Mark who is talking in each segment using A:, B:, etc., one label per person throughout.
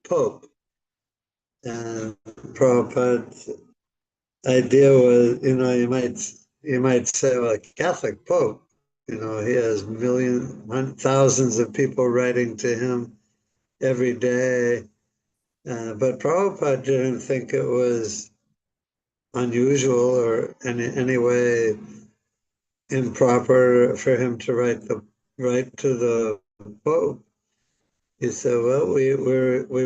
A: Pope. And Prabhupada's idea was, you might say, well, a Catholic Pope, he has thousands of people writing to him every day. But Prabhupada didn't think it was unusual or in any way improper for him to write to the Pope. He said, well, we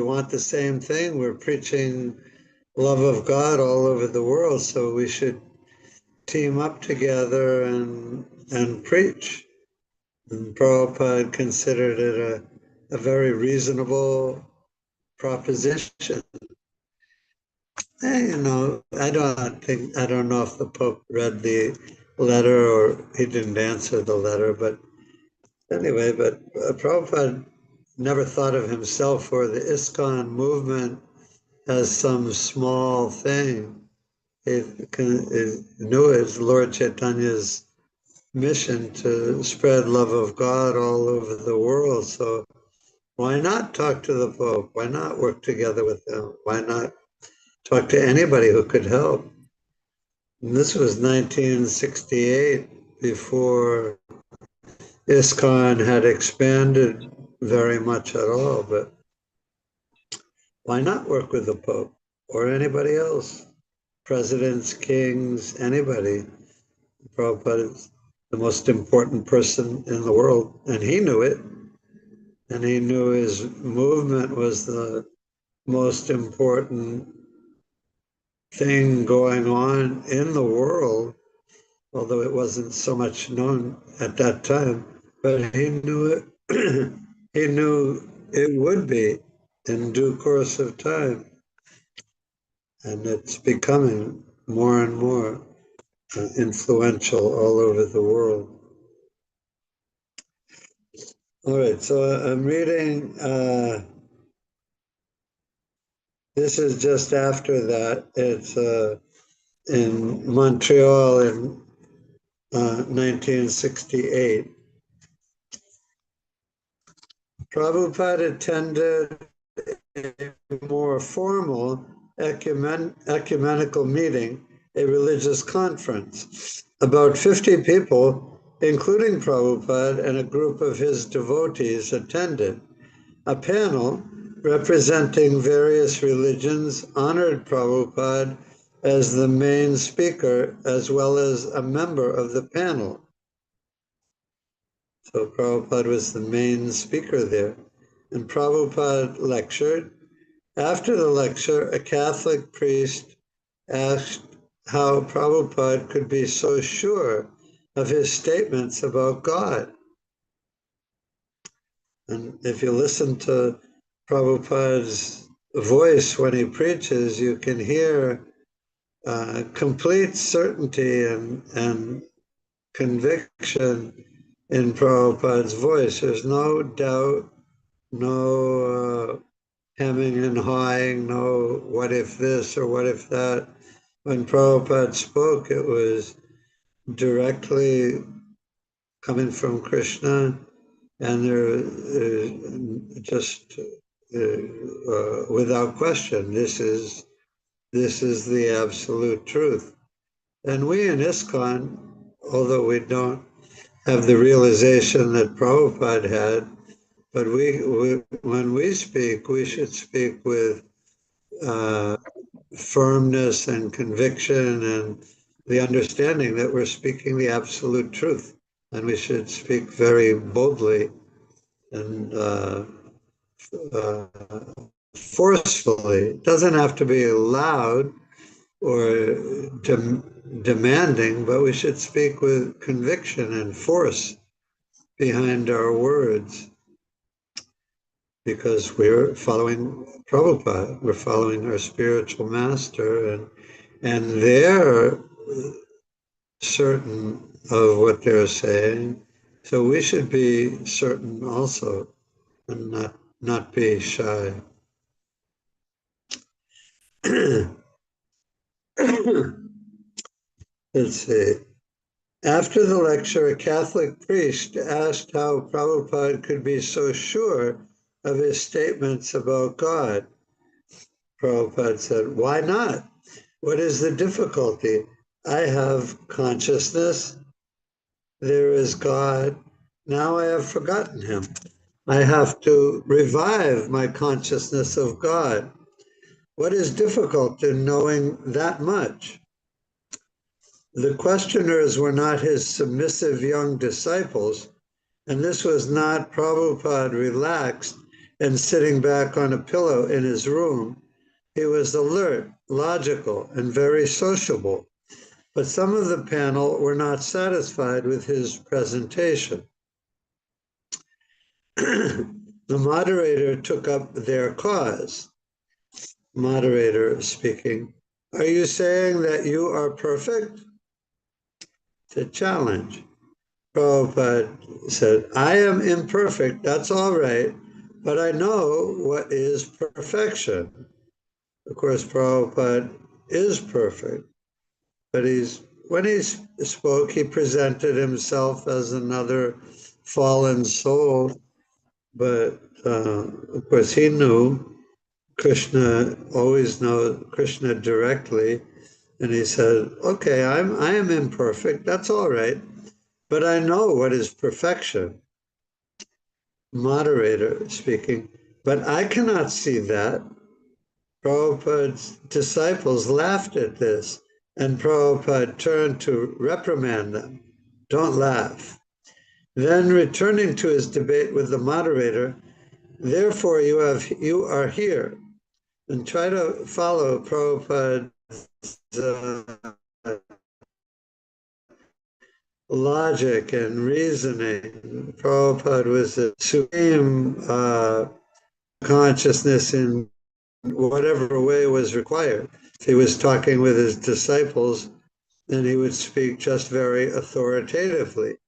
A: want the same thing. We're preaching love of God all over the world, so we should team up together and preach. And Prabhupada considered it a very reasonable proposition. I don't know if the Pope read the letter or he didn't answer the letter, but anyway, Prabhupada never thought of himself or the ISKCON movement as some small thing. He knew it Lord Chaitanya's mission to spread love of God all over the world. So why not talk to the Pope? Why not work together with him? Why not talk to anybody who could help? And this was 1968, before ISKCON had expanded very much at all. But why not work with the Pope or anybody else? Presidents, kings, anybody. Prabhupada is the most important person in the world, and he knew it. And he knew his movement was the most important thing going on in the world, although it wasn't so much known at that time. But he knew it. He knew it would be in due course of time. And it's becoming more and more influential all over the world. All right, so I'm reading, this is just after that. It's in Montreal in 1968. Prabhupada attended a more formal ecumenical meeting, a religious conference. About 50 people, including Prabhupada and a group of his devotees, attended. A panel representing various religions honored Prabhupada as the main speaker, as well as a member of the panel. So Prabhupada was the main speaker there. And Prabhupada lectured. After the lecture, a Catholic priest asked how Prabhupada could be so sure of his statements about God. And if you listen to Prabhupada's voice when he preaches, you can hear complete certainty and conviction in Prabhupada's voice. There's no doubt, no hemming and hawing, no what if this or what if that. When Prabhupada spoke, it was directly coming from Krishna, and they're just without question, this is the absolute truth. And we in ISKCON, although we don't have the realization that Prabhupada had, but when we speak, we should speak with firmness and conviction and the understanding that we're speaking the absolute truth, and we should speak very boldly and forcefully. It doesn't have to be loud or demanding, but we should speak with conviction and force behind our words, because we're following Prabhupada, we're following our spiritual master, and they're certain of what they're saying. So we should be certain also and not be shy. Let's see. After the lecture, a Catholic priest asked how Prabhupada could be so sure of his statements about God. Prabhupada said, why not? What is the difficulty? I have consciousness. There is God. Now I have forgotten him. I have to revive my consciousness of God. What is difficult in knowing that much? The questioners were not his submissive young disciples, and this was not Prabhupada relaxed and sitting back on a pillow in his room. He was alert, logical, and very sociable. But some of the panel were not satisfied with his presentation. The moderator took up their cause. Moderator speaking, are you saying that you are perfect? It's a challenge. Prabhupada said, I am imperfect, that's all right, but I know what is perfection. Of course, Prabhupada is perfect, but when he spoke, he presented himself as another fallen soul, but of course he knew Krishna, always knows Krishna directly, and he said, okay, I am imperfect, that's all right, but I know what is perfection. Moderator speaking, but I cannot see that. Prabhupada's disciples laughed at this, and Prabhupada turned to reprimand them. Don't laugh. Then returning to his debate with the moderator, therefore you are here, and try to follow Prabhupada's logic and reasoning. Prabhupada was a supreme consciousness in whatever way was required. If he was talking with his disciples, then he would speak just very authoritatively,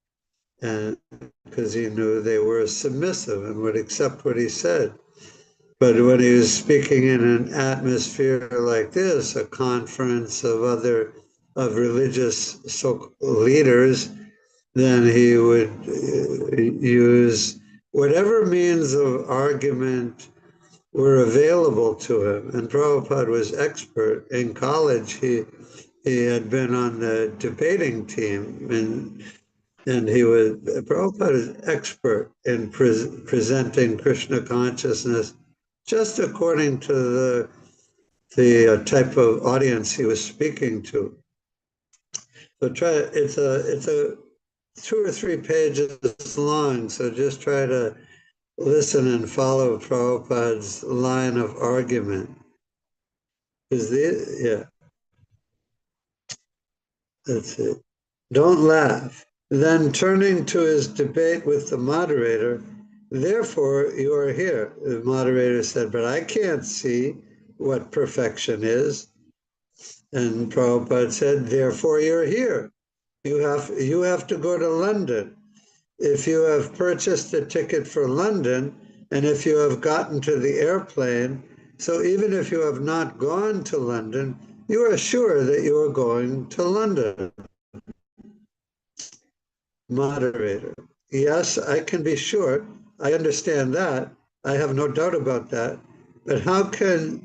A: and because he knew they were submissive and would accept what he said. But when he was speaking in an atmosphere like this, a conference of religious leaders, then he would use whatever means of argument were available to him. And Prabhupada was expert. In college, he had been on the debating team, and Prabhupada is expert in presenting Krishna consciousness just according to the type of audience he was speaking to. So it's a 2 or 3 pages long, so just try to listen and follow Prabhupada's line of argument. That's it. Don't laugh. Then turning to his debate with the moderator, therefore you are here. The moderator said, but I can't see what perfection is. And Prabhupada said, therefore you're here. You have to go to London. If you have purchased a ticket for London, and if you have gotten to the airplane, so even if you have not gone to London, you are sure that you are going to London. Moderator, yes, I can be sure. I understand that. I have no doubt about that. But how can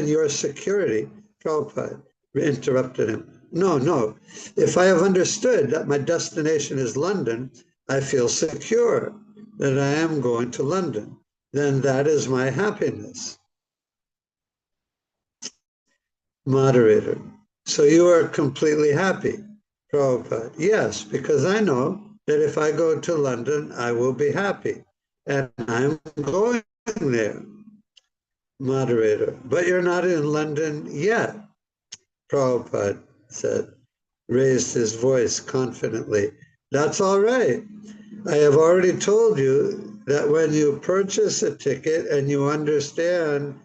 A: your security, Prabhupada interrupted him. No. If I have understood that my destination is London, I feel secure that I am going to London. Then that is my happiness. Moderator, so you are completely happy. Prabhupada, yes, because I know that if I go to London, I will be happy. And I'm going there. Moderator, but you're not in London yet. Prabhupada said, raised his voice confidently. That's all right. I have already told you that when you purchase a ticket and you understand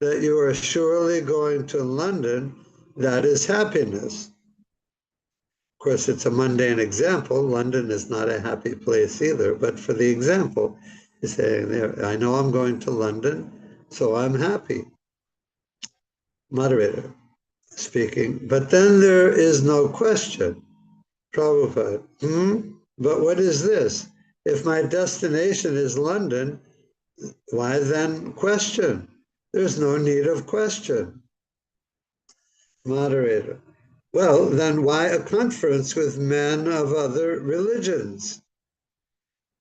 A: that you are surely going to London, that is happiness. Of course, it's a mundane example. London is not a happy place either, but for the example, he's saying there, I know I'm going to London, so I'm happy. Moderator speaking, but then there is no question. Prabhupada, but what is this? If my destination is London, why then question? There's no need of question. Moderator. Well, then why a conference with men of other religions?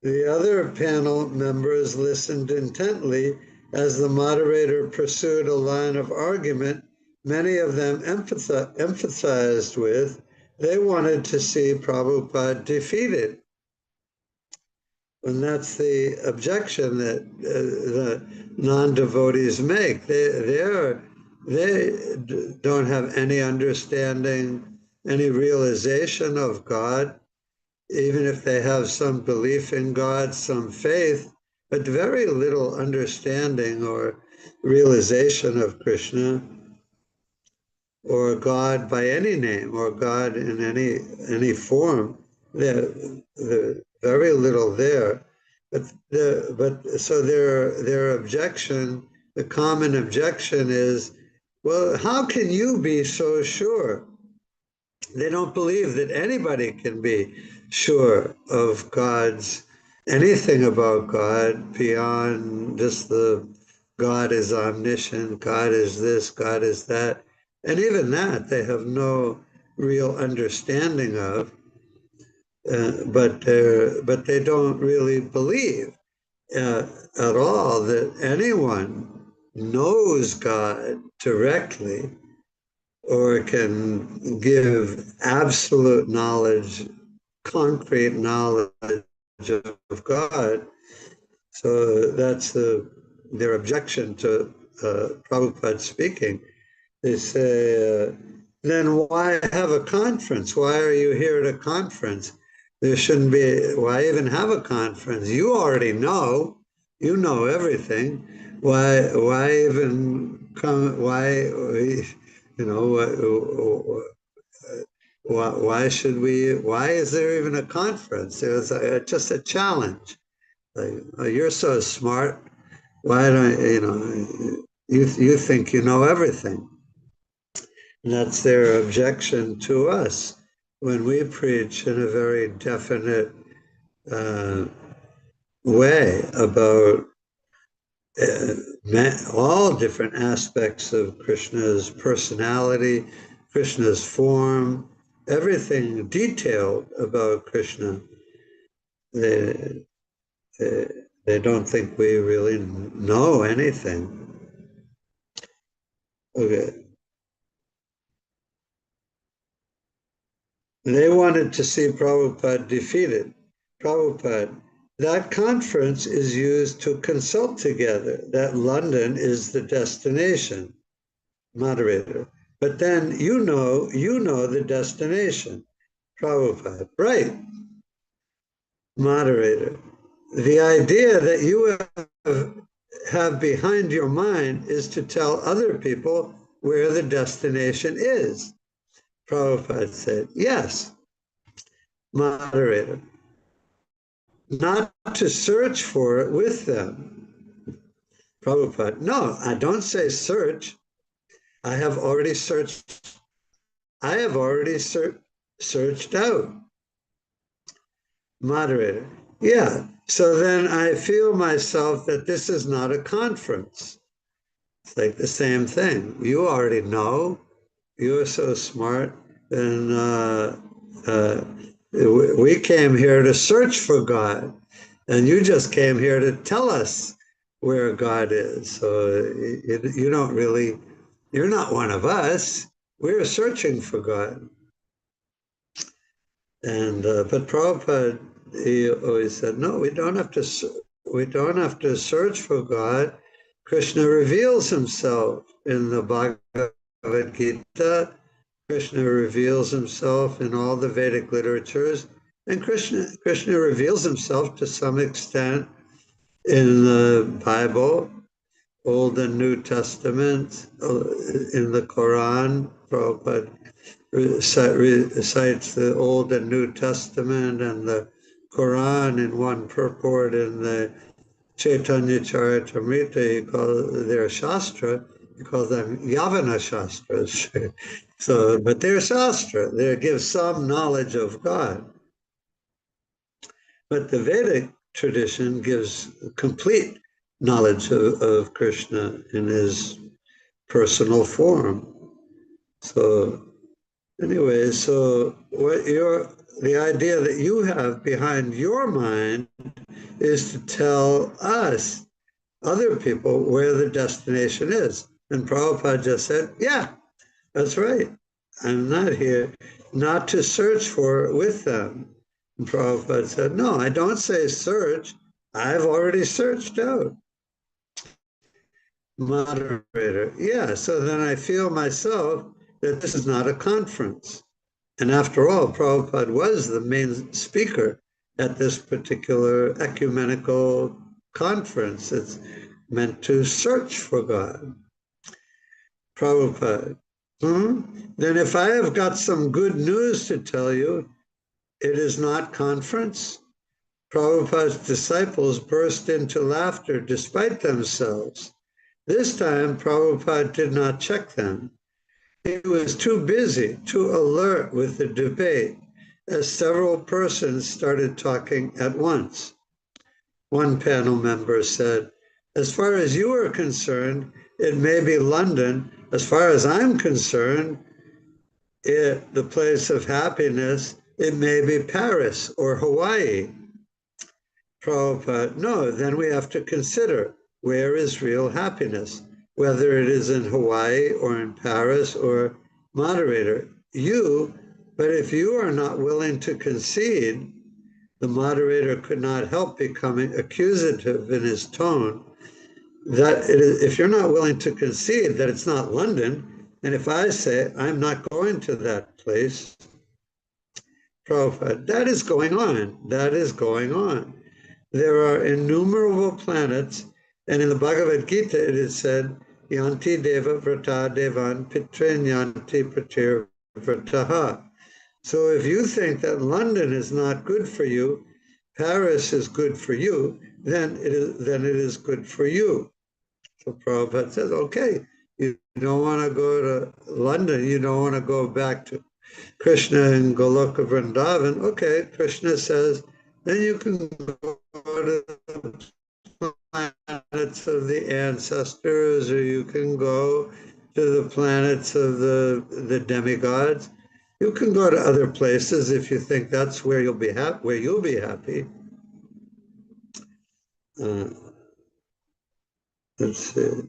A: The other panel members listened intently as the moderator pursued a line of argument many of them emphasized with. They wanted to see Prabhupada defeated. And that's the objection that the non-devotees make. They don't have any understanding, any realization of God, even if they have some belief in God, some faith, but very little understanding or realization of Krishna or God by any name or God in any form. They're very little there. But so their objection, the common objection is, well, how can you be so sure? They don't believe that anybody can be sure of anything about God beyond just the God is omniscient, God is this, God is that. And even that they have no real understanding of, but they don't really believe at all that anyone knows God directly or can give absolute knowledge, concrete knowledge of God. So that's their objection to Prabhupada speaking. They say, then why have a conference? Why are you here at a conference? There shouldn't be, why even have a conference? You already know, you know everything. Why even come, why should we, why is there even a conference? There's just a challenge. Like, oh, you're so smart. Why don't, you think you know everything. And that's their objection to us when we preach in a very definite way about all different aspects of Krishna's personality, Krishna's form, everything detailed about Krishna. They, they, they don't think we really know anything. Okay. They wanted to see Prabhupada defeated. Prabhupada, that conference is used to consult together, that London is the destination. Moderator. But then you know the destination. Prabhupada, right. Moderator. The idea that you have behind your mind is to tell other people where the destination is. Prabhupada said, yes. Moderator. Not to search for it with them. Prabhupada, no, I don't say search. I have already searched. I have already searched out. Moderator, yeah. So then I feel myself that this is not a conference. It's like the same thing. You already know. You're so smart. And we came here to search for God. And you just came here to tell us where God is. So you don't really, you're not one of us. We're searching for God. And but Prabhupada, he always said, no, we don't have to search for God. Krishna reveals himself in the Bhagavad Gita. Krishna reveals himself in all the Vedic literatures, and Krishna reveals himself to some extent in the Bible, Old and New Testament, in the Quran. Prabhupada recites the Old and New Testament and the Quran in one purport. In the Chaitanya Charitamrita, he calls their Shastra, he calls them Yavana Shastras. So, but they're Shastra, they give some knowledge of God. But the Vedic tradition gives complete knowledge of Krishna in his personal form. So anyway, so the idea that you have behind your mind is to tell us, other people, where the destination is. And Prabhupada just said, yeah, that's right. I'm not here not to search for it with them. And Prabhupada said, no, I don't say search. I've already searched out. Moderator, yeah, so then I feel myself that this is not a conference. And after all, Prabhupada was the main speaker at this particular ecumenical conference. It's meant to search for God. Prabhupada, then if I have got some good news to tell you, it is not conference. Prabhupada's disciples burst into laughter despite themselves. This time, Prabhupada did not check them. He was too busy, too alert with the debate, as several persons started talking at once. One panel member said, as far as you are concerned, it may be London. As far as I'm concerned, the place of happiness, it may be Paris or Hawaii. Prabhupada, no, then we have to consider, where is real happiness? Whether it is in Hawaii or in Paris or moderator, but if you are not willing to concede, the moderator could not help becoming accusative in his tone, that if you're not willing to concede that it's not London, and if I say I'm not going to that place, Prabhupada, that is going on. There are innumerable planets, and in the Bhagavad Gita it is said, Yanti Deva Vrata Devan Pitrin Yanti Pratir Vrataha. So if you think that London is not good for you, Paris is good for you, then it is good for you. So Prabhupada says, okay, you don't want to go to London, you don't want to go back to Krishna and Goloka Vrindavan. Okay, Krishna says, then you can go to the planets of the ancestors, or you can go to the planets of the demigods. You can go to other places if you think that's where you'll be happy. Let's see.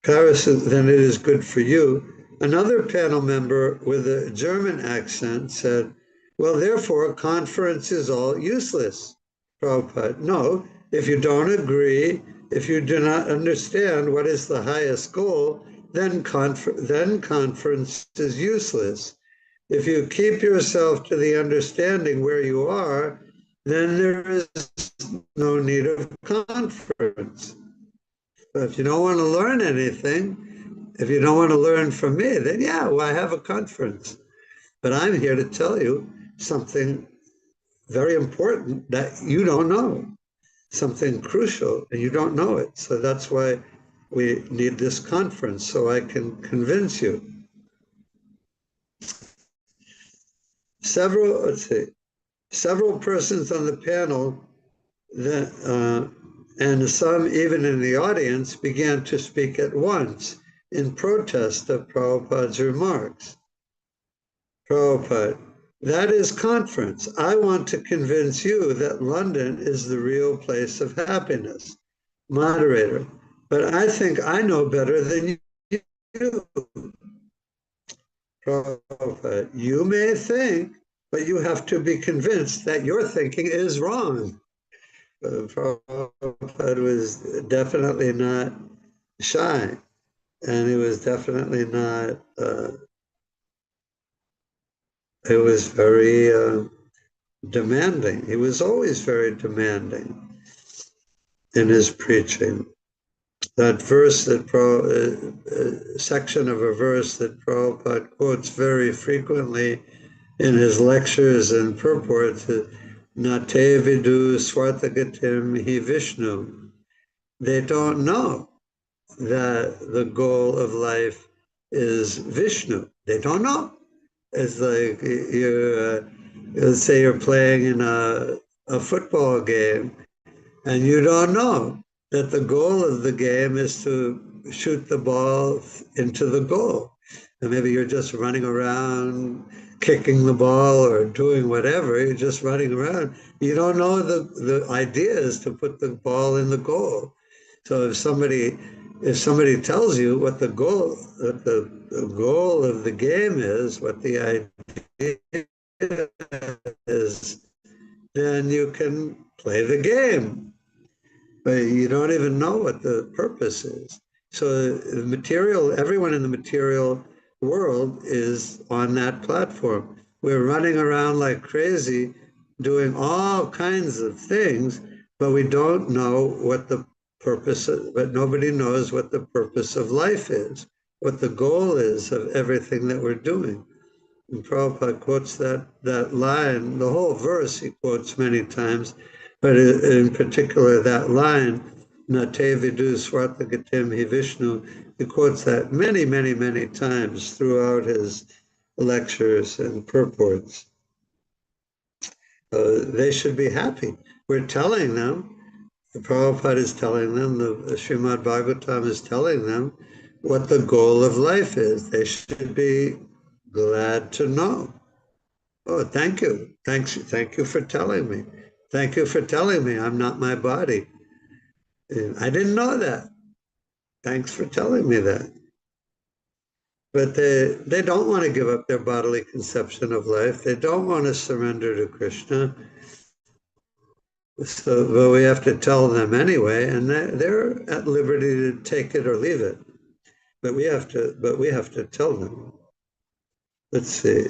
A: Paris, then it is good for you. Another panel member with a German accent said, well, therefore, conference is all useless. Prabhupada, no, if you don't agree, if you do not understand what is the highest goal, then conference is useless. If you keep yourself to the understanding where you are, then there is no need of conference. But if you don't want to learn anything, if you don't want to learn from me, then yeah, well, I have a conference. But I'm here to tell you something very important that you don't know, something crucial, and you don't know it. So that's why we need this conference, so I can convince you. Several persons on the panel and some even in the audience began to speak at once in protest of Prabhupada's remarks. Prabhupada, that is conference. I want to convince you that London is the real place of happiness. Moderator, but I think I know better than you. Prabhupada, you may think, but you have to be convinced that your thinking is wrong. Prabhupada was definitely not shy, and he was definitely not, he was very demanding. He was always very demanding in his preaching. That verse section of a verse that Prabhupada quotes very frequently in his lectures and purports, Nate vidu swartagatim hi Vishnu. They don't know that the goal of life is Vishnu. They don't know. It's like let's say you're playing in a football game and you don't know that the goal of the game is to shoot the ball into the goal. And maybe you're just running around, kicking the ball or doing whatever. You're just running around. You don't know the idea is to put the ball in the goal. So if somebody tells you what the goal of the game is, what the idea is, then you can play the game. But you don't even know what the purpose is. So the material, everyone in the material world is on that platform. We're running around like crazy, doing all kinds of things, but we don't know what the purpose is, but nobody knows what the purpose of life is, what the goal is of everything that we're doing. And Prabhupada quotes that line, the whole verse he quotes many times, but in particular that line, Nate vidu swartagatim hi Vishnu, he quotes that many, many, many times throughout his lectures and purports. They should be happy. We're telling them, the Prabhupada is telling them, the Srimad Bhagavatam is telling them what the goal of life is. They should be glad to know. Oh, thank you. Thank you for telling me. Thank you for telling me I'm not my body. I didn't know that. Thanks for telling me that. But they don't want to give up their bodily conception of life. They don't want to surrender to Krishna. So, but we have to tell them anyway, and they're at liberty to take it or leave it. But we have to tell them. Let's see.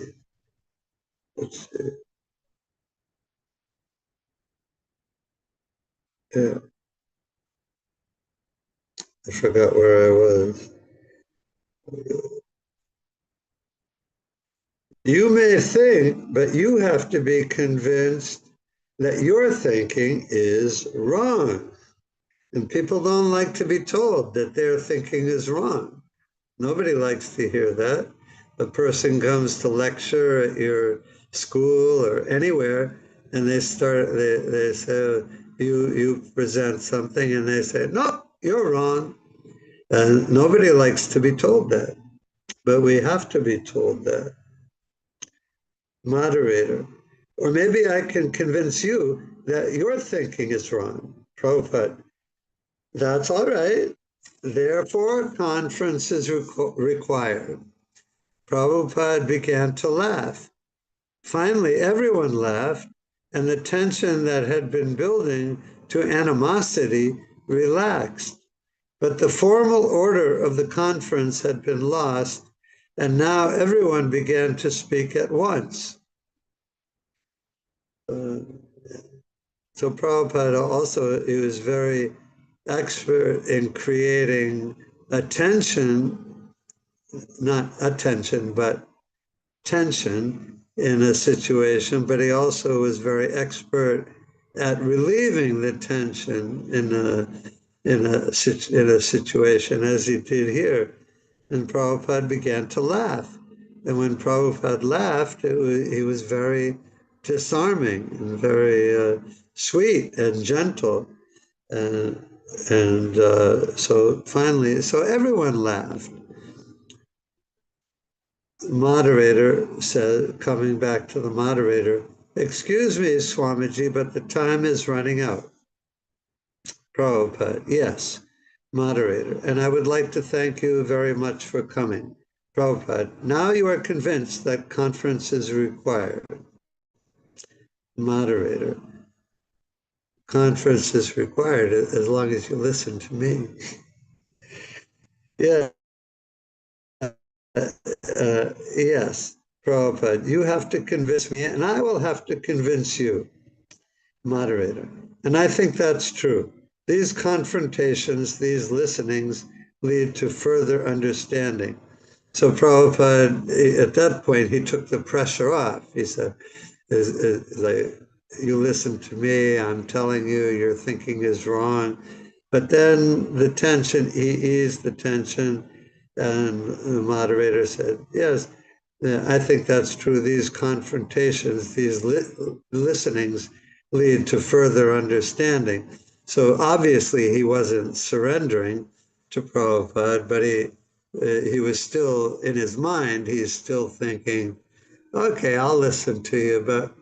A: Yeah, I forgot where I was. You may think, but you have to be convinced that your thinking is wrong. And people don't like to be told that their thinking is wrong. Nobody likes to hear that. A person comes to lecture at your school or anywhere, and they say, you present something, and they say, no, you're wrong. And nobody likes to be told that, but we have to be told that. Moderator. Or maybe I can convince you that your thinking is wrong. Prabhupada. That's all right. Therefore, conference is required. Prabhupada began to laugh. Finally, everyone laughed, and the tension that had been building to animosity relaxed. But the formal order of the conference had been lost, and now everyone began to speak at once. So Prabhupada also, he was very expert in creating attention, not attention, but tension in a situation, but he also was very expert at relieving the tension in a situation, as he did here. And Prabhupada began to laugh. And when Prabhupada laughed, he was very disarming and very sweet and gentle. So finally, so everyone laughed. The moderator said, coming back to the moderator, excuse me, Swamiji, but the time is running out. Prabhupada, yes, moderator. And I would like to thank you very much for coming. Prabhupada, now you are convinced that conference is required. Moderator, conference is required as long as you listen to me. Yeah, yes, Prabhupada, you have to convince me and I will have to convince you. Moderator, and I think that's true. These confrontations, these listenings lead to further understanding. So Prabhupada, at that point, he took the pressure off. He said, like, you listen to me, I'm telling you, your thinking is wrong. But then the tension, he eased the tension, and the moderator said, yes, I think that's true. These confrontations, these listenings lead to further understanding. So obviously he wasn't surrendering to Prabhupada, but he was still, in his mind, he's still thinking, okay, I'll listen to you, but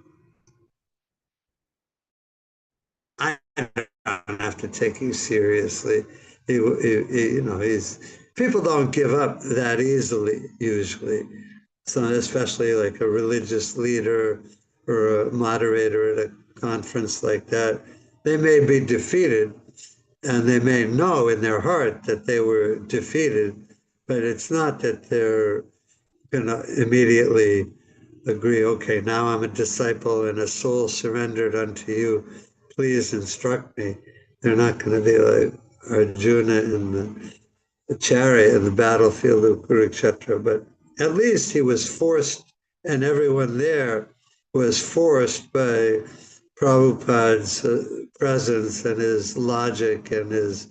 A: I don't have to take you seriously. He's people don't give up that easily usually. So especially like a religious leader or a moderator at a conference like that, they may be defeated and they may know in their heart that they were defeated, but it's not that they're going to immediately agree, okay, now I'm a disciple and a soul surrendered unto you. Please instruct me. They're not going to be like Arjuna in the chariot in the battlefield of Kurukshetra, but at least he was forced, and everyone there was forced by Prabhupada's presence and his logic and his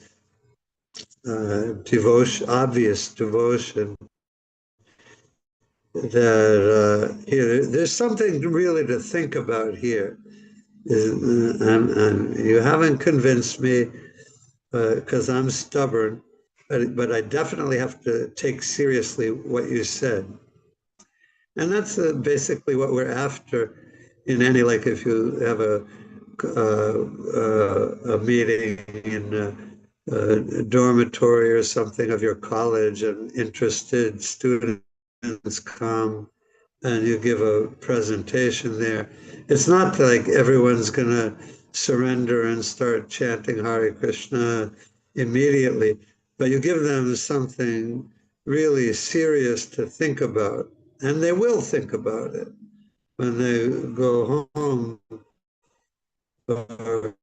A: devotion, obvious devotion, that here, there's something really to think about here. You haven't convinced me because I'm stubborn, but I definitely have to take seriously what you said. And that's basically what we're after in any, like if you have a meeting in a dormitory or something of your college and interested students come and you give a presentation there. It's not like everyone's going to surrender and start chanting Hare Krishna immediately, but you give them something really serious to think about, and they will think about it when they go home or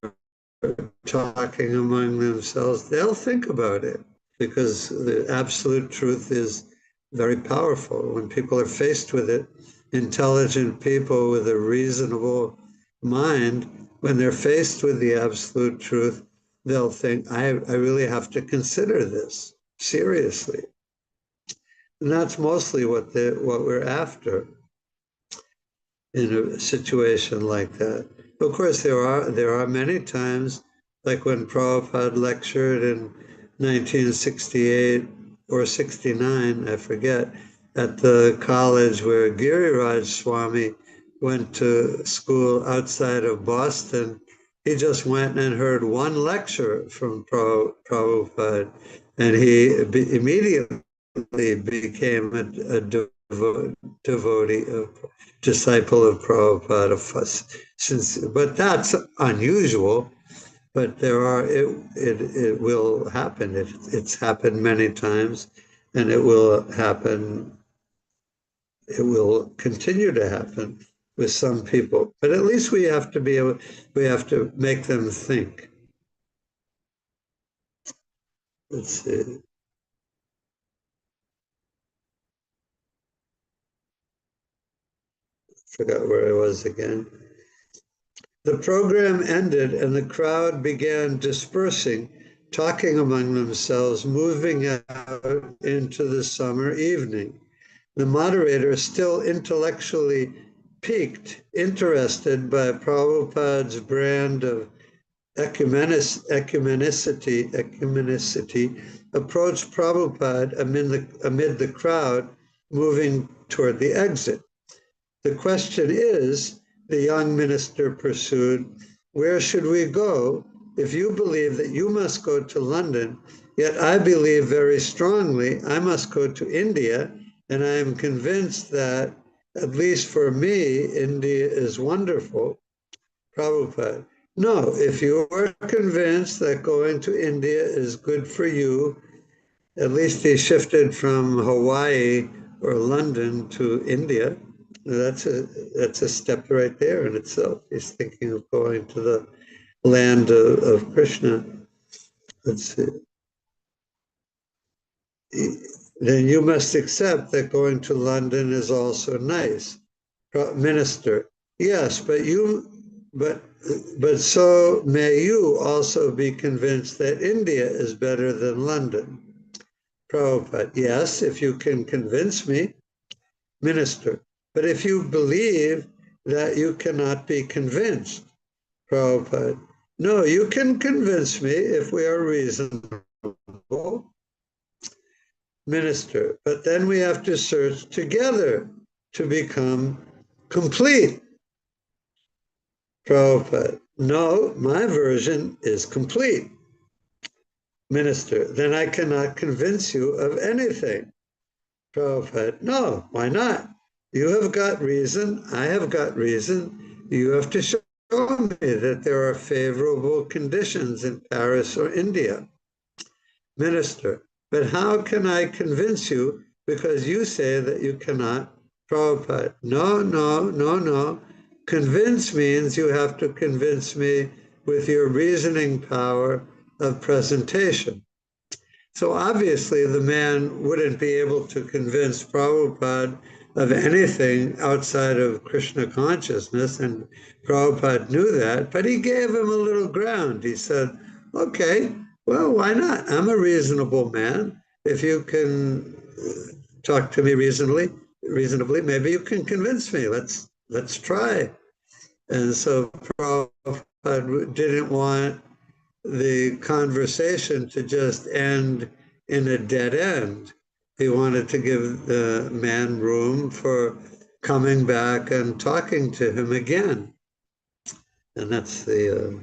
A: talking among themselves. They'll think about it because the absolute truth is very powerful. When people are faced with it, intelligent people with a reasonable mind, when they're faced with the absolute truth, they'll think, I really have to consider this seriously. And that's mostly what we're after in a situation like that. Of course, there are many times, like when Prabhupada lectured in 1968 or 69, I forget, at the college where Giriraj Swami went to school outside of Boston. He just went and heard one lecture from Prabhupada, and he immediately became a devotee, a disciple of Prabhupada. But that's unusual. But it will happen. It's happened many times, and it will happen. It will continue to happen with some people. But at least we have to make them think. Let's see. Forgot where I was again. The program ended and the crowd began dispersing, talking among themselves, moving out into the summer evening. The moderator, still intellectually piqued, interested by Prabhupada's brand of ecumenicity, approached Prabhupada amid the crowd moving toward the exit. The question is, the young minister pursued, where should we go? If you believe that you must go to London, yet I believe very strongly I must go to India, and I am convinced that, at least for me, India is wonderful. Prabhupada, no, if you are convinced that going to India is good for you, at least he shifted from Hawaii or London to India. That's a step right there in itself. He's thinking of going to the land of Krishna. Let's see. Then you must accept that going to London is also nice. Minister, yes, but so may you also be convinced that India is better than London. Prabhupada, yes, if you can convince me. Minister, but if you believe that you cannot be convinced. Prabhupada, no, you can convince me if we are reasonable, minister, but then we have to search together to become complete. Prabhupada, no, my version is complete. Minister, then I cannot convince you of anything. Prabhupada, no, why not? You have got reason, I have got reason. You have to show me that there are favorable conditions in Paris or India. Minister, but how can I convince you because you say that you cannot? Prabhupada, no, no, no, no. Convince means you have to convince me with your reasoning power of presentation. So obviously the man wouldn't be able to convince Prabhupada of anything outside of Krishna consciousness, and Prabhupada knew that, but he gave him a little ground. He said, okay, well, why not? I'm a reasonable man. If you can talk to me reasonably, maybe you can convince me. Let's try. And so Prabhupada didn't want the conversation to just end in a dead end. He wanted to give the man room for coming back and talking to him again. And that's the,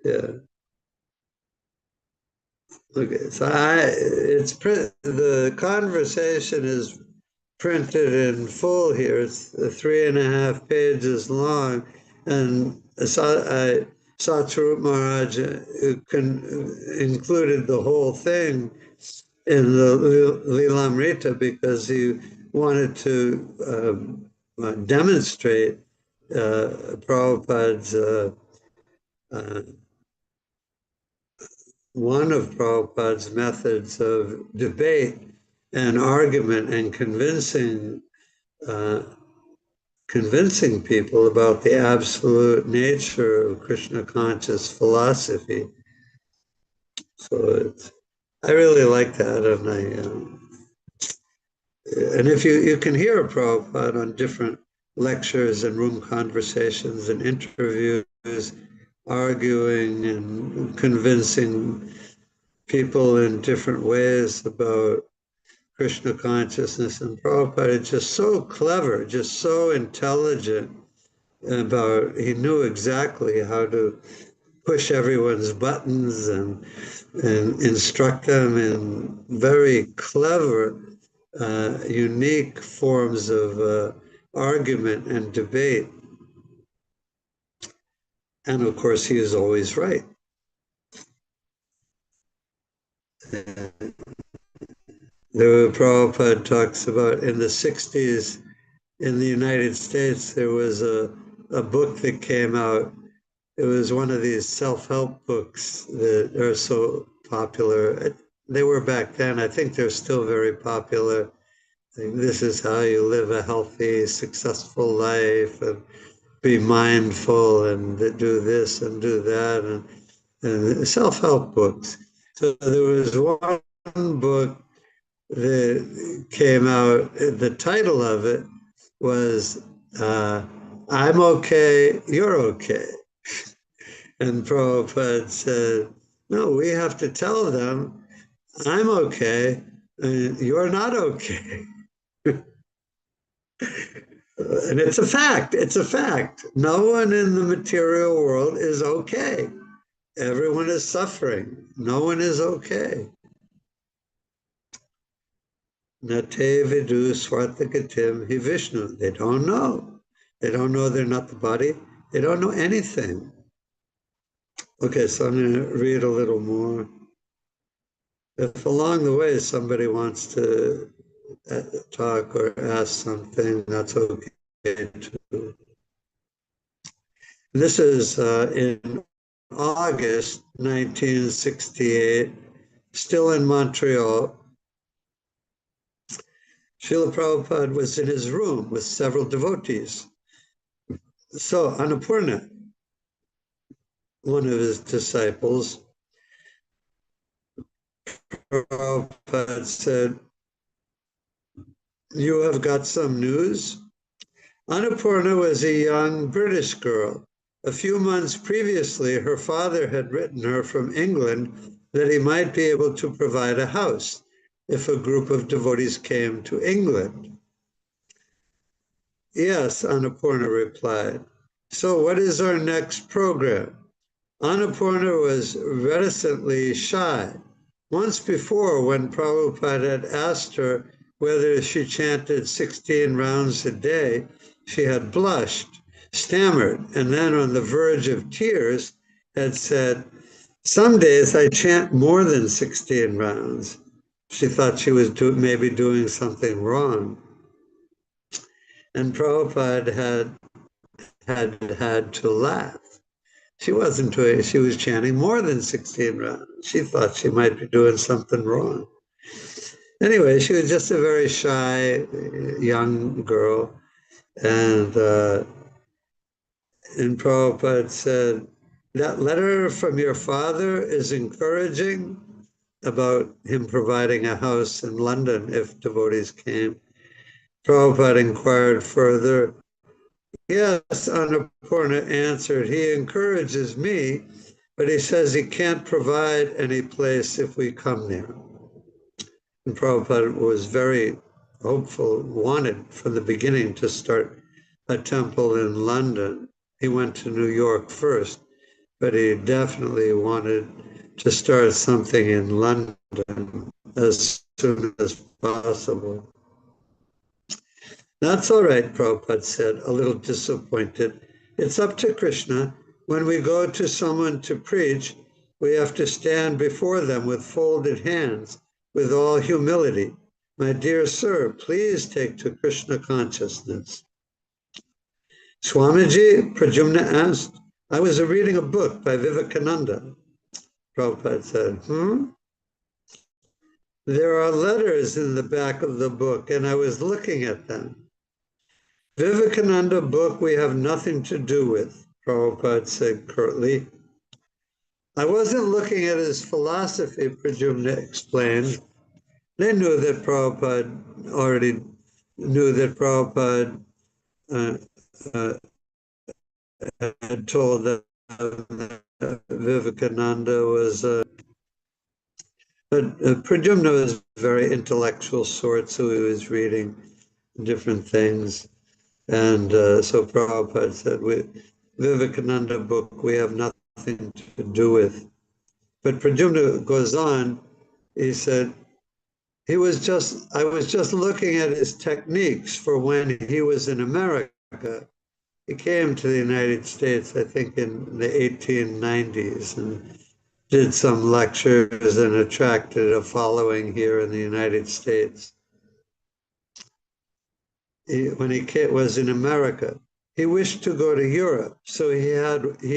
A: yeah. Okay, so the conversation is printed in full here. It's 3.5 pages long. And Satyarup Maharaj included the whole thing in the Lilamrita because he wanted to demonstrate Prabhupada's, one of Prabhupada's methods of debate and argument and convincing people about the absolute nature of Krishna conscious philosophy. So I really like that, and if you can hear Prabhupada on different lectures and room conversations and interviews, arguing and convincing people in different ways about Krishna consciousness, and Prabhupada is just so clever, just so intelligent he knew exactly how to push everyone's buttons and instruct them in very clever, unique forms of argument and debate. And of course, he is always right. The Prabhupada talks about in the 60s in the United States, there was a book that came out. It was one of these self-help books that are so popular. They were back then. I think they're still very popular. This is how you live a healthy, successful life, and be mindful, and do this and do that, and self-help books. So there was one book that came out. The title of it was "I'm okay, you're okay." And Prabhupada said, no, we have to tell them, I'm okay, and you're not okay. And it's a fact. It's a fact. No one in the material world is okay. Everyone is suffering. No one is okay. Nate vidu swartagatim hi Vishnu. They don't know. They don't know they're not the body. They don't know anything. Okay, so I'm going to read a little more. If along the way somebody wants to talk or ask something, that's okay too. This is in August 1968, still in Montreal. Srila Prabhupada was in his room with several devotees. So Annapurna, one of his disciples, Prabhupada said, you have got some news? Annapurna was a young British girl. A few months previously, her father had written her from England that he might be able to provide a house if a group of devotees came to England. Yes, Annapurna replied. So what is our next program? Annapurna was reticently shy. Once before, when Prabhupada had asked her whether she chanted 16 rounds a day, she had blushed, stammered, and then on the verge of tears had said, some days I chant more than 16 rounds. She thought she was maybe doing something wrong. And Prabhupada had to laugh. She wasn't doing, she was chanting more than 16 rounds. She thought she might be doing something wrong. Anyway, she was just a very shy young girl. And Prabhupada said, that letter from your father is encouraging about him providing a house in London if devotees came. Prabhupada inquired further. Yes, Annapurna answered, he encourages me, but he says he can't provide any place if we come there. And Prabhupada was very hopeful, wanted from the beginning to start a temple in London. He went to New York first, but he definitely wanted to start something in London as soon as possible. That's all right, Prabhupada said, a little disappointed. It's up to Krishna. When we go to someone to preach, we have to stand before them with folded hands, with all humility. My dear sir, please take to Krishna consciousness. Swamiji, Pradyumna asked, I was reading a book by Vivekananda. Prabhupada said, There are letters in the back of the book, and I was looking at them. Vivekananda book we have nothing to do with, Prabhupada said curtly. I wasn't looking at his philosophy, Pradyumna explained. They knew that Prabhupada already knew that Prabhupada had told them that Vivekananda was, but Pradyumna was a very intellectual sort, so he was reading different things. And so Prabhupada said, Vivekananda book we have nothing to do with. But Pradyumna goes on, he said, I was just looking at his techniques for when he was in America. He came to the United States, I think in the 1890s, and did some lectures and attracted a following here in the United States. When he was in America, he wished to go to Europe. So he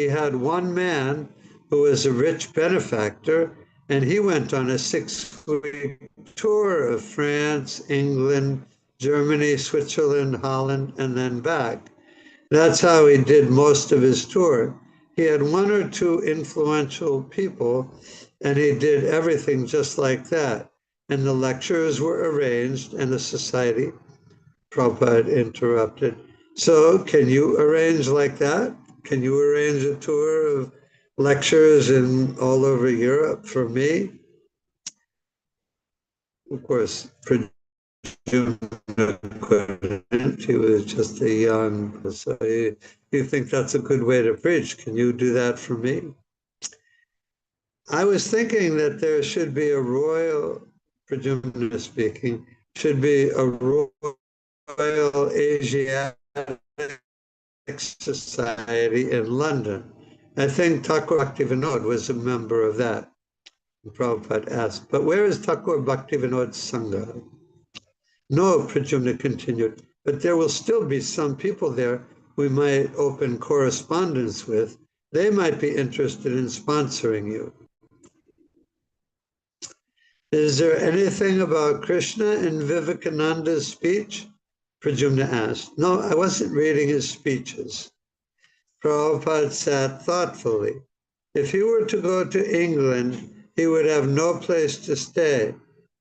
A: had one man who was a rich benefactor, and he went on a 6-week tour of France, England, Germany, Switzerland, Holland, and then back. That's how he did most of his tour. He had one or two influential people, and he did everything just like that. And the lectures were arranged, and the society. Prabhupada interrupted. So can you arrange like that? Can you arrange a tour of lectures in all over Europe for me? Of course, Pradyumna couldn't. He was just a young, so you think that's a good way to preach. Can you do that for me? I was thinking that there should be a royal, Pradyumna speaking, should be a royal Asiatic Society in London. I think Thakur Bhaktivinoda was a member of that. And Prabhupada asked, but where is Thakur Bhaktivinoda Sangha? No, Pradyumna continued, but there will still be some people there we might open correspondence with. They might be interested in sponsoring you. Is there anything about Krishna in Vivekananda's speech? Pradyumna asked. No, I wasn't reading his speeches. Prabhupada sat thoughtfully. If he were to go to England, he would have no place to stay.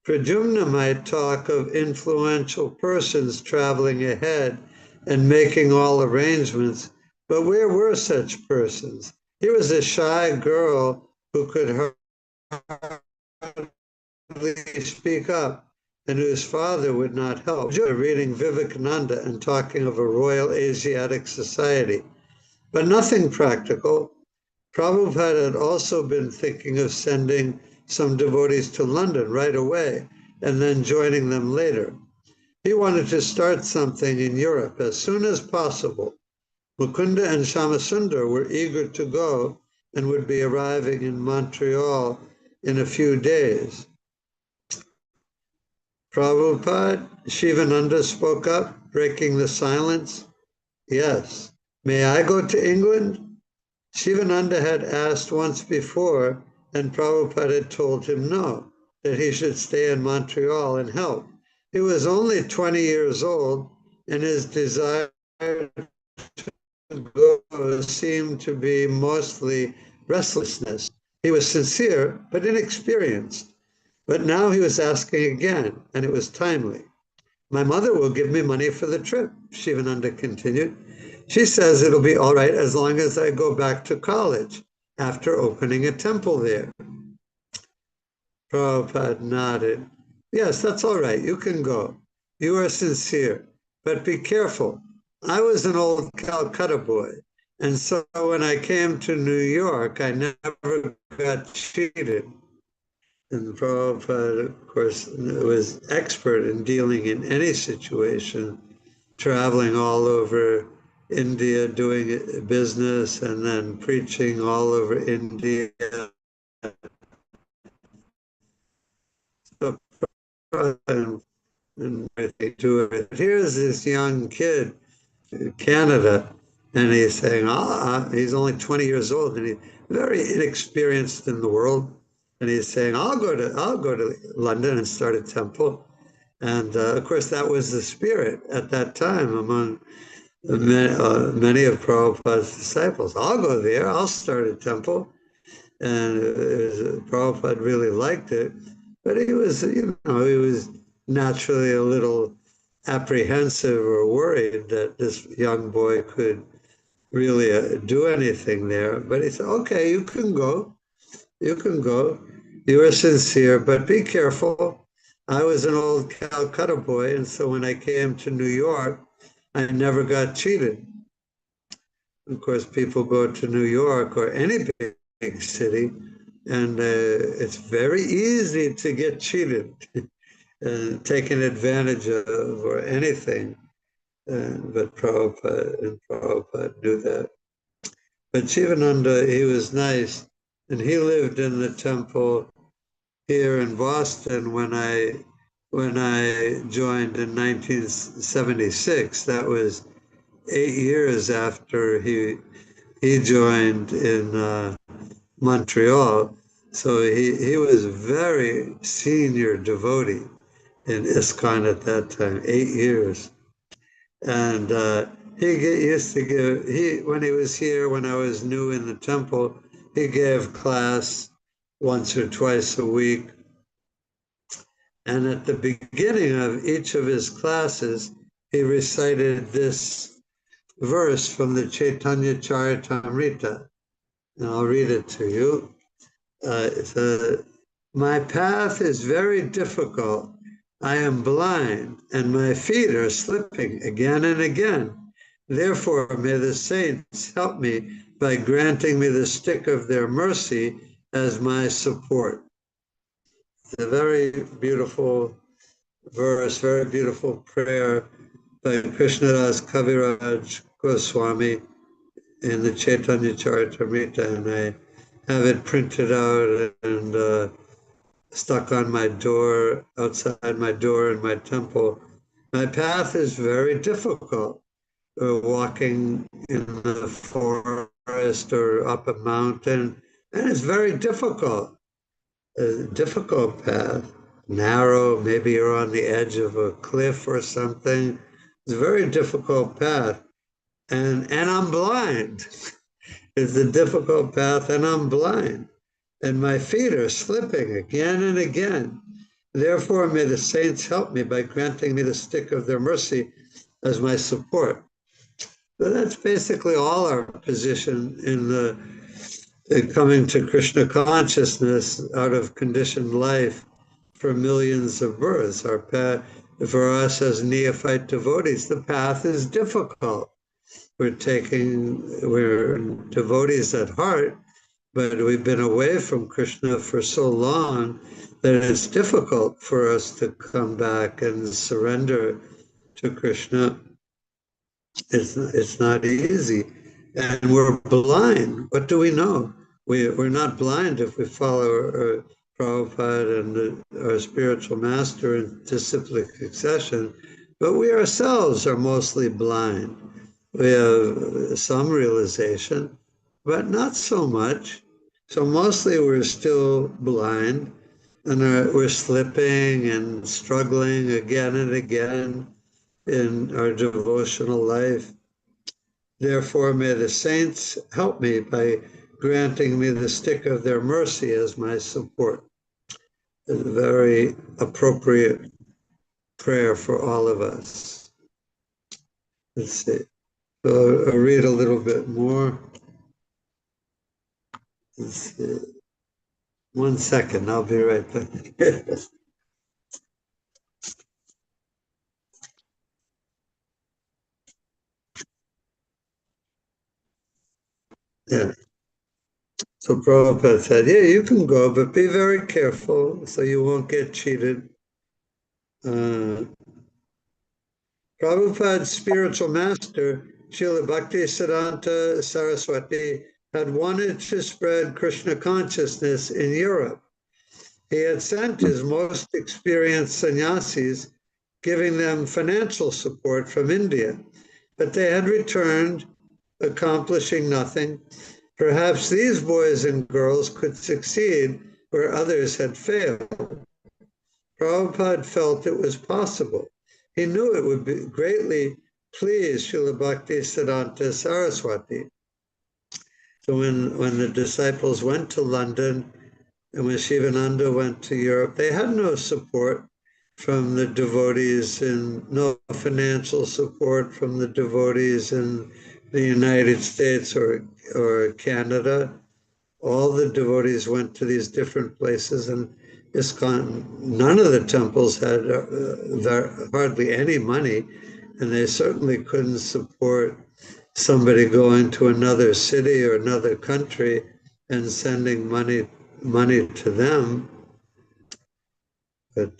A: Pradyumna might talk of influential persons traveling ahead and making all arrangements, But where were such persons? He was a shy girl who could hardly speak up and whose father would not help. Reading Vivekananda and talking of a Royal Asiatic Society, but nothing practical. Prabhupada had also been thinking of sending some devotees to London right away and then joining them later. He wanted to start something in Europe as soon as possible. Mukunda and Shamasundar were eager to go and would be arriving in Montreal in a few days. Prabhupada, Shivananda spoke up, breaking the silence. Yes. May I go to England? Shivananda had asked once before, and Prabhupada had told him no, that he should stay in Montreal and help. He was only 20 years old, and his desire to go seemed to be mostly restlessness. He was sincere, but inexperienced. But now he was asking again, and it was timely. My mother will give me money for the trip, Shivananda continued. She says it'll be all right as long as I go back to college after opening a temple there. Prabhupada nodded. Yes, that's all right. You can go. You are sincere, but be careful. I was an old Calcutta boy, and so when I came to New York, I never got cheated. And Prabhupada, of course, was expert in dealing in any situation, traveling all over India, doing business, and then preaching all over India. So, and they do it. Here's this young kid in Canada, and he's saying, he's only 20 years old, and he's very inexperienced in the world. And he's saying, I'll go to London and start a temple. And of course, that was the spirit at that time among many of Prabhupada's disciples. I'll go there. I'll start a temple. And Prabhupada really liked it, but he was naturally a little apprehensive or worried that this young boy could really do anything there. But he said, okay, you can go. You can go. You are sincere, but be careful. I was an old Calcutta boy, and so when I came to New York, I never got cheated. Of course, people go to New York or any big city, and it's very easy to get cheated, taken advantage of, or anything. But Prabhupada knew that. But Shivananda, he was nice, and he lived in the temple here in Boston when I joined in 1976. That was 8 years after he joined in Montreal. So he was a very senior devotee in ISKCON at that time, 8 years. And he used to give, when he was here, when I was new in the temple, he gave class once or twice a week. And at the beginning of each of his classes, he recited this verse from the Chaitanya Charitamrita. And I'll read it to you. My path is very difficult. I am blind, and my feet are slipping again and again. Therefore, may the saints help me by granting me the stick of their mercy as my support. It's a very beautiful verse, very beautiful prayer by Krishnadas Kaviraj Goswami in the Chaitanya Charitamrita, and I have it printed out and stuck on my door, outside my door in my temple. My path is very difficult. Walking in the forest or up a mountain, and it's very difficult. A difficult path, narrow, maybe you're on the edge of a cliff or something. It's a very difficult path. And I'm blind. It's a difficult path, and I'm blind. And my feet are slipping again and again. Therefore, may the saints help me by granting me the stick of their mercy as my support. But that's basically all our position in coming to Krishna consciousness out of conditioned life for millions of births. Our path, for us as neophyte devotees, the path is difficult. We're devotees at heart, but we've been away from Krishna for so long that it's difficult for us to come back and surrender to Krishna. It's not easy. And we're blind. What do we know? We're not blind if we follow Prabhupada and our spiritual master in disciplic succession, but we ourselves are mostly blind. We have some realization, but not so much. So mostly we're still blind and we're slipping and struggling again and again in our devotional life. Therefore, may the saints help me by granting me the stick of their mercy as my support. It's a very appropriate prayer for all of us. Let's see. So I'll read a little bit more. Let's see. 1 second, I'll be right back. Yeah. So Prabhupada said, yeah, you can go, but be very careful so you won't get cheated. Prabhupada's spiritual master, Srila Bhaktisiddhanta Saraswati, had wanted to spread Krishna consciousness in Europe. He had sent his most experienced sannyasis, giving them financial support from India, but they had returned, accomplishing nothing. Perhaps these boys and girls could succeed where others had failed. Prabhupada felt it was possible. He knew it would be greatly please Srila Bhaktisiddhanta Saraswati. So when the disciples went to London and when Shivananda went to Europe, they had no support from the devotees and no financial support from the devotees in the United States or Canada. All the devotees went to these different places, and ISKCON, none of the temples had hardly any money, and they certainly couldn't support somebody going to another city or another country and sending money to them. But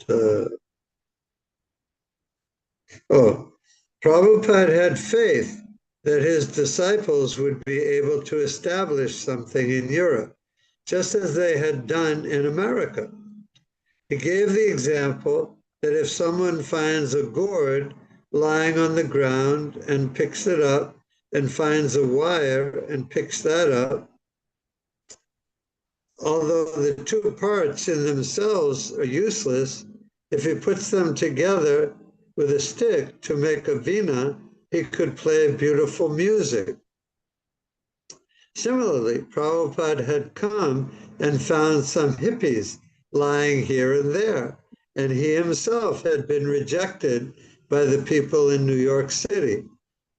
A: Prabhupada had faith that his disciples would be able to establish something in Europe, just as they had done in America. He gave the example that if someone finds a gourd lying on the ground and picks it up and finds a wire and picks that up, although the two parts in themselves are useless, if he puts them together with a stick to make a veena, he could play beautiful music. Similarly, Prabhupada had come and found some hippies lying here and there, and he himself had been rejected by the people in New York City.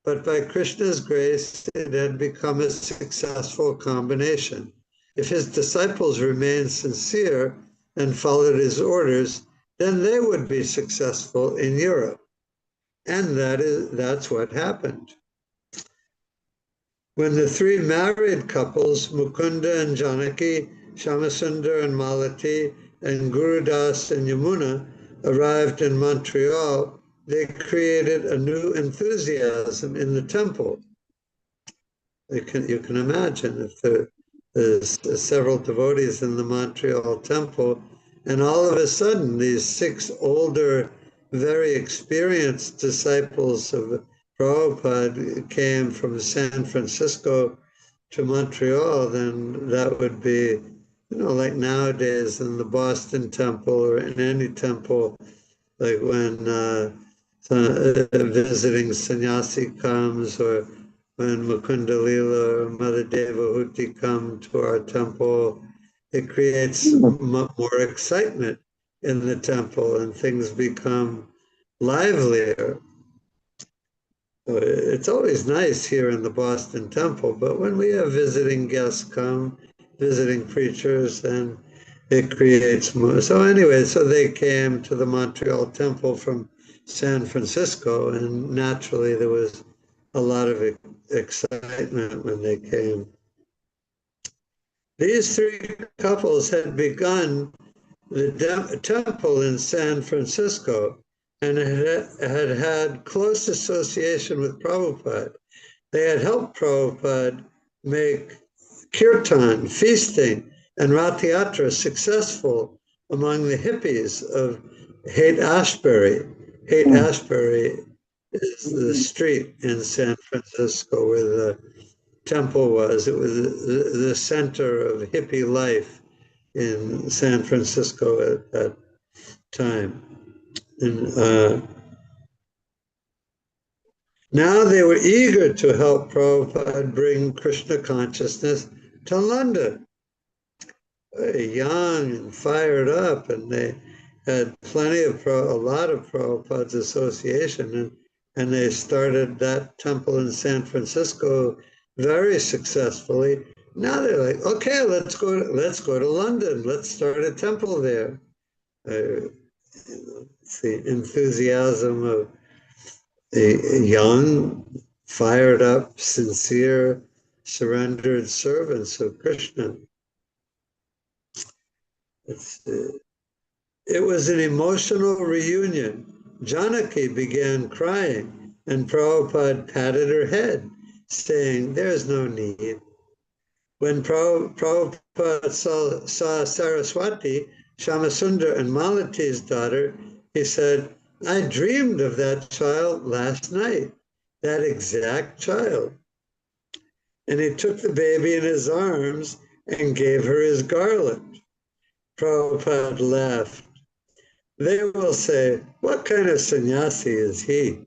A: But by Krishna's grace, it had become a successful combination. If his disciples remained sincere and followed his orders, then they would be successful in Europe. And that's what happened. When the three married couples, Mukunda and Janaki, Shamasundar and Malati, and Gurudas and Yamuna, arrived in Montreal, they created a new enthusiasm in the temple. You can imagine if there's several devotees in the Montreal temple, and all of a sudden these 6 older, very experienced disciples of Prabhupada came from San Francisco to Montreal, then that would be, like nowadays in the Boston temple or in any temple, like when a visiting sannyasi comes, or when Mukunda Lila or Mother Devahuti come to our temple, it creates more excitement in the temple and things become livelier. It's always nice here in the Boston Temple, but when we have visiting guests come, visiting preachers, then it creates more. So anyway, so they came to the Montreal Temple from San Francisco, and naturally there was a lot of excitement when they came. These three couples had begun the temple in San Francisco and had close association with Prabhupada. They had helped Prabhupada make kirtan, feasting, and Rath successful among the hippies of Haight-Ashbury. Haight-Ashbury is the street in San Francisco where the temple was. It was the center of hippie life in San Francisco at that time. And now they were eager to help Prabhupada bring Krishna consciousness to London. Very young and fired up, and they had a lot of Prabhupada's association, and they started that temple in San Francisco very successfully. Now they're like, okay, let's go to London. Let's start a temple there. It's the enthusiasm of the young, fired up, sincere, surrendered servants of Krishna. It was an emotional reunion. Janaki began crying, and Prabhupada patted her head, saying, "There's no need." When Prabhupada saw Saraswati, Shamasundar, and Malati's daughter, he said, "I dreamed of that child last night, that exact child." And he took the baby in his arms and gave her his garland. Prabhupada laughed. They will say, "What kind of sannyasi is he?"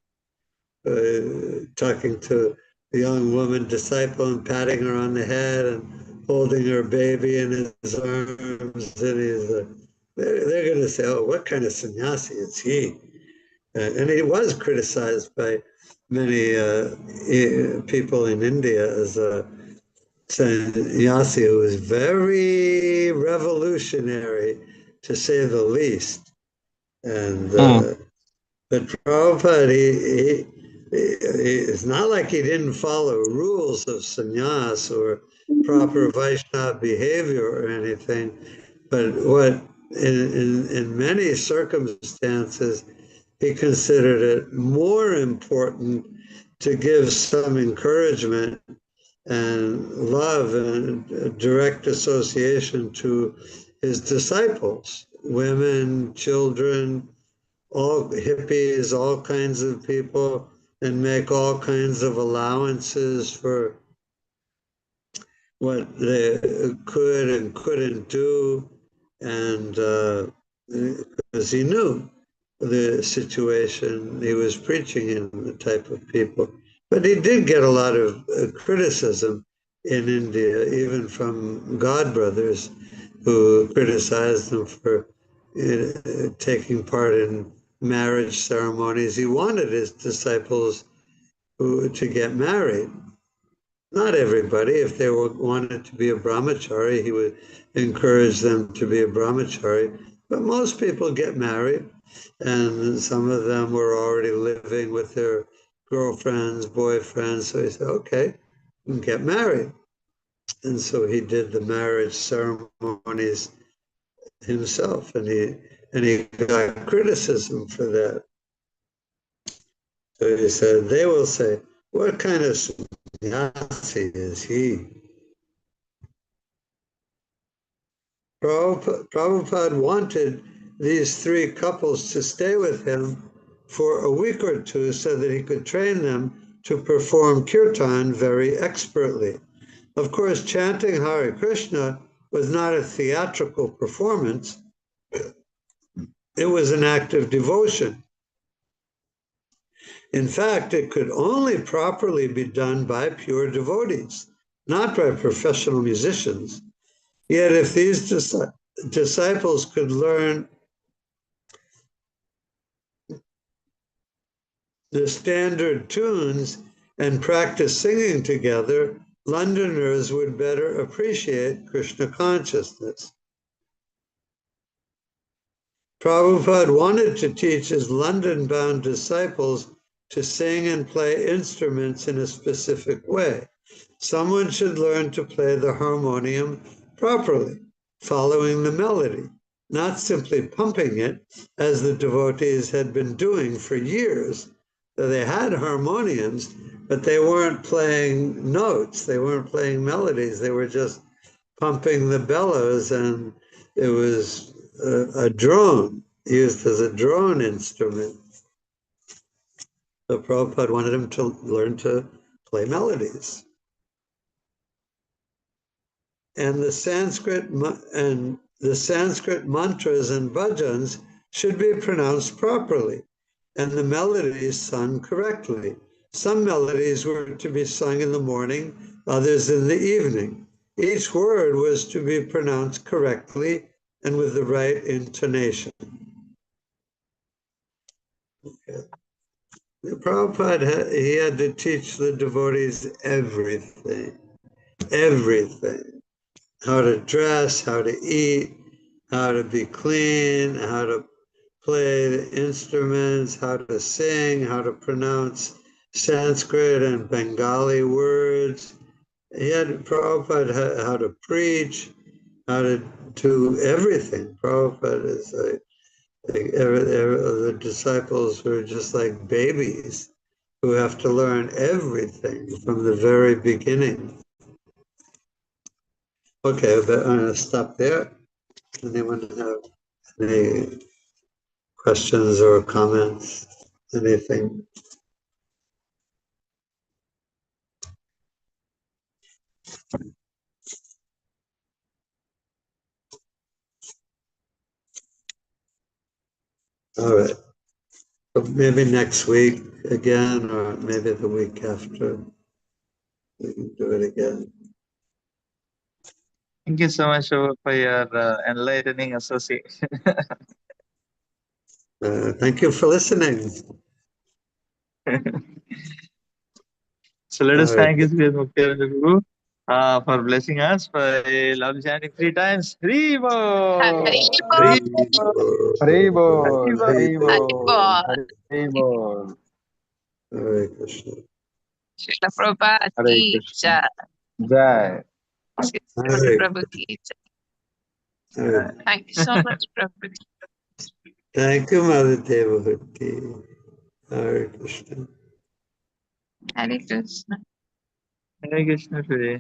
A: Talking to the young woman disciple and patting her on the head and holding her baby in his arms. And they're going to say, "Oh, what kind of sannyasi is he?" And he was criticized by many people in India as a sannyasi who was very revolutionary, to say the least. And but Prabhupada, it's not like he didn't follow rules of sannyas or proper Vaishnava behavior or anything, but what in many circumstances he considered it more important to give some encouragement and love and direct association to his disciples, women, children, all hippies, all kinds of people, and make all kinds of allowances for what they could and couldn't do. And because he knew the situation he was preaching in, the type of people. But he did get a lot of criticism in India, even from God brothers who criticized him for taking part in marriage ceremonies. He wanted his disciples to get married. Not everybody. If they wanted to be a brahmachari, he would encourage them to be a brahmachari. But most people get married, and some of them were already living with their girlfriends, boyfriends. So he said, "Okay, get married." And so he did the marriage ceremonies himself, and he got criticism for that. So he said, they will say, "What kind of sannyasi is he?" Prabhupada wanted these three couples to stay with him for a week or two so that he could train them to perform kirtan very expertly. Of course, chanting Hare Krishna was not a theatrical performance. It was an act of devotion. In fact, it could only properly be done by pure devotees, not by professional musicians. Yet if these disciples could learn the standard tunes and practice singing together, Londoners would better appreciate Krishna consciousness. Prabhupada wanted to teach his London-bound disciples to sing and play instruments in a specific way. Someone should learn to play the harmonium properly, following the melody, not simply pumping it, as the devotees had been doing for years. So they had harmoniums, but they weren't playing notes, they weren't playing melodies, they were just pumping the bellows, and it was a drone, used as a drone instrument. So Prabhupada wanted him to learn to play melodies. And the Sanskrit mantras and bhajans should be pronounced properly, and the melodies sung correctly. Some melodies were to be sung in the morning, others in the evening. Each word was to be pronounced correctly and with the right intonation. Okay. Prabhupada, he had to teach the devotees everything, how to dress, how to eat, how to be clean, how to play the instruments, how to sing, how to pronounce Sanskrit and Bengali words. He had Prabhupada how to preach, how to do everything. Prabhupada is like the disciples were just like babies who have to learn everything from the very beginning. Okay, but I'm going to stop there. Anyone have any questions or comments? Anything? All right. So maybe next week again, or maybe the week after, we can do it again.
B: Thank you so much for your enlightening association.
A: Thank you for listening.
B: So let us
A: All right.
B: thank His Grace Muktavandya Guru for blessing us by love chanting 3 times. Hribo!
C: Haribol,
B: Hribo!
C: Haribol.
A: Hare Krishna.
D: Srila Prabhupada
C: Hare
D: ki
C: Krishna.
D: jai.
C: Jai.
D: Srila Prabhu ki jai.
A: Hare.
D: Thank you so much, Prabhu.
A: Thank you, Mother Devahati. Hare Krishna.
D: Hare Krishna.
B: Hare Krishna today.